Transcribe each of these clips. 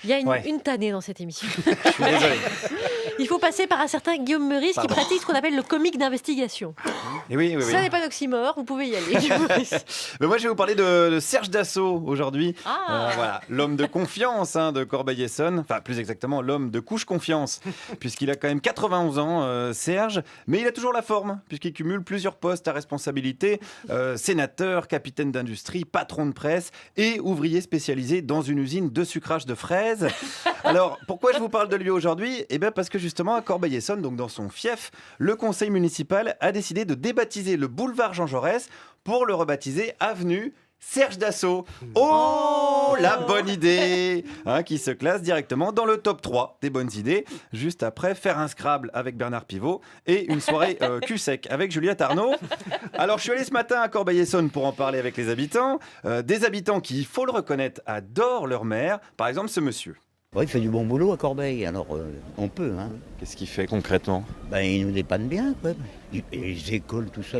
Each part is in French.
Il y a Ouais. une tannée dans cette émission. Je suis désolé. Il faut passer par un certain Guillaume Meurice qui Pardon. pratique ce qu'on appelle le comique d'investigation. Et oui, oui, oui. Ça n'est pas d'oxymore, vous pouvez y aller. Guillaume Meurice. Mais moi, je vais vous parler de Serge Dassault aujourd'hui. Ah. Voilà, l'homme de confiance de Corbeil-Essonnes. Enfin, plus exactement, l'homme de couche confiance. Puisqu'il a quand même 91 ans, Serge. Mais il a toujours la forme, puisqu'il cumule plusieurs postes à responsabilité. Sénateur, capitaine d'industrie, patron de presse et ouvrier spécialisé dans une usine de sucrage de fraises. Alors, pourquoi je vous parle de lui aujourd'hui? Eh bien, parce que justement, à Corbeil-Essonnes, donc dans son fief, le conseil municipal a décidé de débaptiser le boulevard Jean Jaurès pour le rebaptiser avenue Serge Dassault. Oh, la bonne idée, qui se classe directement dans le top 3 des bonnes idées, juste après faire un Scrabble avec Bernard Pivot et une soirée cul sec avec Juliette Arnaud. Alors, je suis allé ce matin à Corbeil-Essonnes pour en parler avec les habitants. Des habitants qui, il faut le reconnaître, adorent leur maire. Par exemple, ce monsieur. Ouais, il fait du bon boulot à Corbeil, alors on peut. Hein. Qu'est-ce qu'il fait concrètement? Ben, il nous dépanne bien, quoi. Et les écoles, tout ça,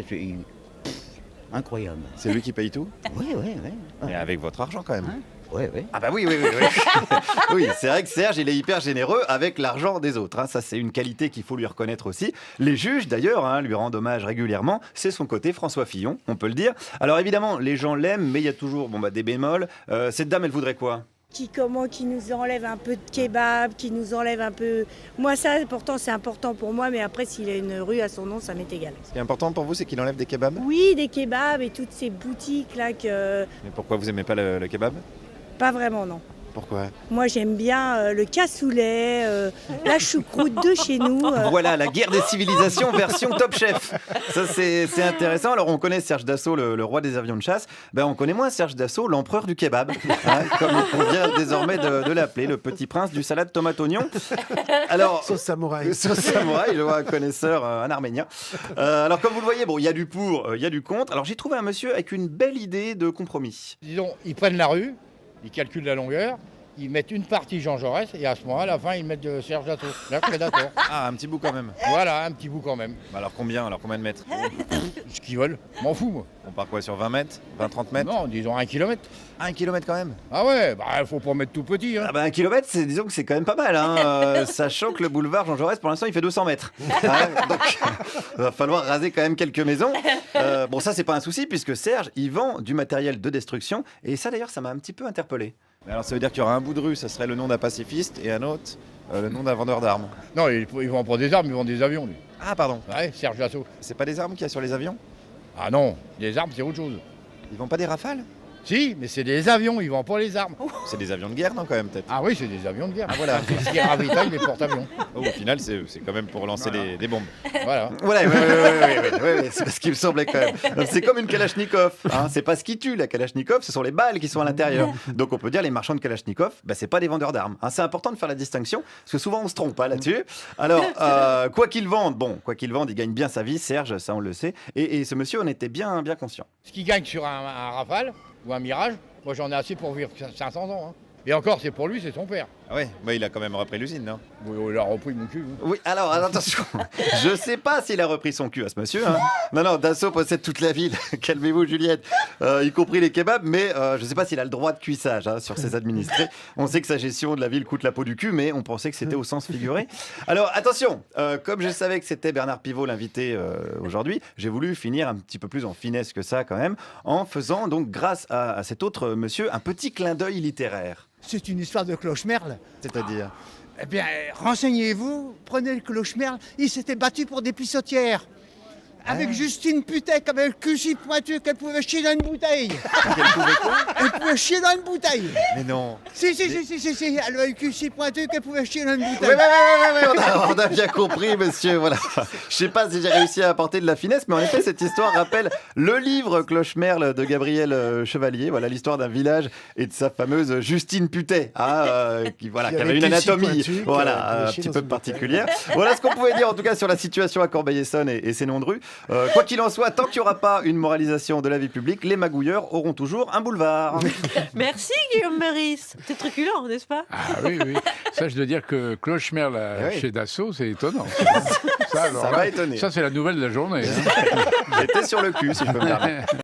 incroyable. C'est lui qui paye tout? Oui, oui, oui. Et avec votre argent quand même. Oui, oui. Ah bah oui, oui, oui. Oui, oui, c'est vrai que Serge, il est hyper généreux avec l'argent des autres. Ça, c'est une qualité qu'il faut lui reconnaître aussi. Les juges, d'ailleurs, lui rendent hommage régulièrement. C'est son côté François Fillon, on peut le dire. Alors évidemment, les gens l'aiment, mais il y a toujours des bémols. Cette dame, elle voudrait quoi? Qui nous enlève un peu de kebab, qui nous enlève un peu... Moi ça, pourtant c'est important pour moi, mais après s'il a une rue à son nom, ça m'est égal. Ce qui est important pour vous, c'est qu'il enlève des kebabs? Oui, des kebabs et toutes ces boutiques là que... Mais pourquoi vous aimez pas le kebab? Pas vraiment, non. Pourquoi? Moi j'aime bien le cassoulet, la choucroute de chez nous. Voilà, la guerre des civilisations version Top Chef. Ça, c'est intéressant. Alors, on connaît Serge Dassault, le roi des avions de chasse. Ben, on connaît moins Serge Dassault, l'empereur du kebab. Comme on vient désormais de l'appeler, le petit prince du salade tomate oignon. Alors, Sauce samouraï. sauce samouraï, je vois un connaisseur, un arménien. Alors, comme vous le voyez, il y a du pour, il y a du contre. Alors, j'ai trouvé un monsieur avec une belle idée de compromis. Disons, ils prennent la rue, ils calculent la longueur, ils mettent une partie Jean Jaurès et à ce moment, à la fin, ils mettent Serge Dassault, leur prédateur. Ah, un petit bout quand même. Voilà, un petit bout quand même. Alors, combien de mètres? Ce qu'ils veulent, m'en fous, moi. On part quoi, sur 20 mètres? 20-30 mètres? Non, disons 1 kilomètre. 1 kilomètre quand même? Ah ouais, faut pas mettre tout petit. Hein. Ah bah 1 kilomètre, disons que c'est quand même pas mal, sachant que le boulevard Jean Jaurès, pour l'instant, il fait 200 mètres. Donc, il va falloir raser quand même quelques maisons. Bon, ça, c'est pas un souci, puisque Serge, il vend du matériel de destruction. Et ça, d'ailleurs, ça m'a un petit peu interpellé. Alors, ça veut dire qu'il y aura un bout de rue, ça serait le nom d'un pacifiste, et un autre, le nom d'un vendeur d'armes. Non, ils vont pas des armes, ils vendent des avions, lui. Ah, pardon. Ouais, Serge Dassault. C'est pas des armes qu'il y a sur les avions? Ah non, les armes, c'est autre chose. Ils vendent pas des rafales? Si, mais c'est des avions, ils vendent pas les armes. C'est des avions de guerre, non, quand même, peut-être? Ah oui, c'est des avions de guerre. Ah, voilà. C'est ce qui ravitaille les porte-avions. Au final, c'est quand même pour lancer des bombes. Voilà. Voilà, ouais, c'est ce qui me semblait quand même. C'est comme une Kalachnikov. C'est pas ce qui tue la Kalachnikov, ce sont les balles qui sont à l'intérieur. Donc on peut dire les marchands de Kalachnikov, c'est pas des vendeurs d'armes. C'est important de faire la distinction parce que souvent on se trompe là-dessus. Alors quoi qu'ils vendent, il gagne bien sa vie, Serge, ça on le sait. Et ce monsieur en était bien conscient. Ce qu'ils gagnent sur un Rafale ou un Mirage, moi j'en ai assez pour vivre 500 ans. Hein. Et encore, c'est pour lui, c'est son père. Ah ouais, il a quand même repris l'usine, non? Oui, il a repris mon cul. Hein. Oui, alors attention, je sais pas s'il a repris son cul à ce monsieur. Non, Dassault possède toute la ville, calmez-vous Juliette, y compris les kebabs, mais je sais pas s'il a le droit de cuissage sur ses administrés. On sait que sa gestion de la ville coûte la peau du cul, mais on pensait que c'était au sens figuré. Alors attention, comme je savais que c'était Bernard Pivot l'invité aujourd'hui, j'ai voulu finir un petit peu plus en finesse que ça quand même, en faisant donc grâce à cet autre monsieur un petit clin d'œil littéraire. C'est une histoire de Clochemerle. C'est-à-dire? Eh bien, renseignez-vous, prenez le Clochemerle, il s'était battu pour des pissotières. Avec Justine Putet, qui avait le cul si pointu qu'elle pouvait chier dans une bouteille. Qu'elle pouvait quoi? Elle pouvait chier dans une bouteille. Mais non. Si, elle avait le cul si pointu qu'elle pouvait chier dans une bouteille. Ouais, on a bien compris, monsieur. Voilà. Je sais pas si j'ai réussi à apporter de la finesse, mais en effet, cette histoire rappelle le livre Clochemerle de Gabriel Chevalier. Voilà l'histoire d'un village et de sa fameuse Justine Putet, qui avait une anatomie, un petit peu particulière. Voilà ce qu'on pouvait dire en tout cas sur la situation à Corbeil-Essonnes et ses noms de rue. Quoi qu'il en soit, tant qu'il n'y aura pas une moralisation de la vie publique, les magouilleurs auront toujours un boulevard. Merci Guillaume Meurice. C'est truculent, n'est-ce pas? Ah oui. Ça, je dois dire que Clochemerle chez Dassault, c'est étonnant. Ça m'a étonné. Ça, c'est la nouvelle de la journée. Hein. J'étais sur le cul, si je peux me permettre.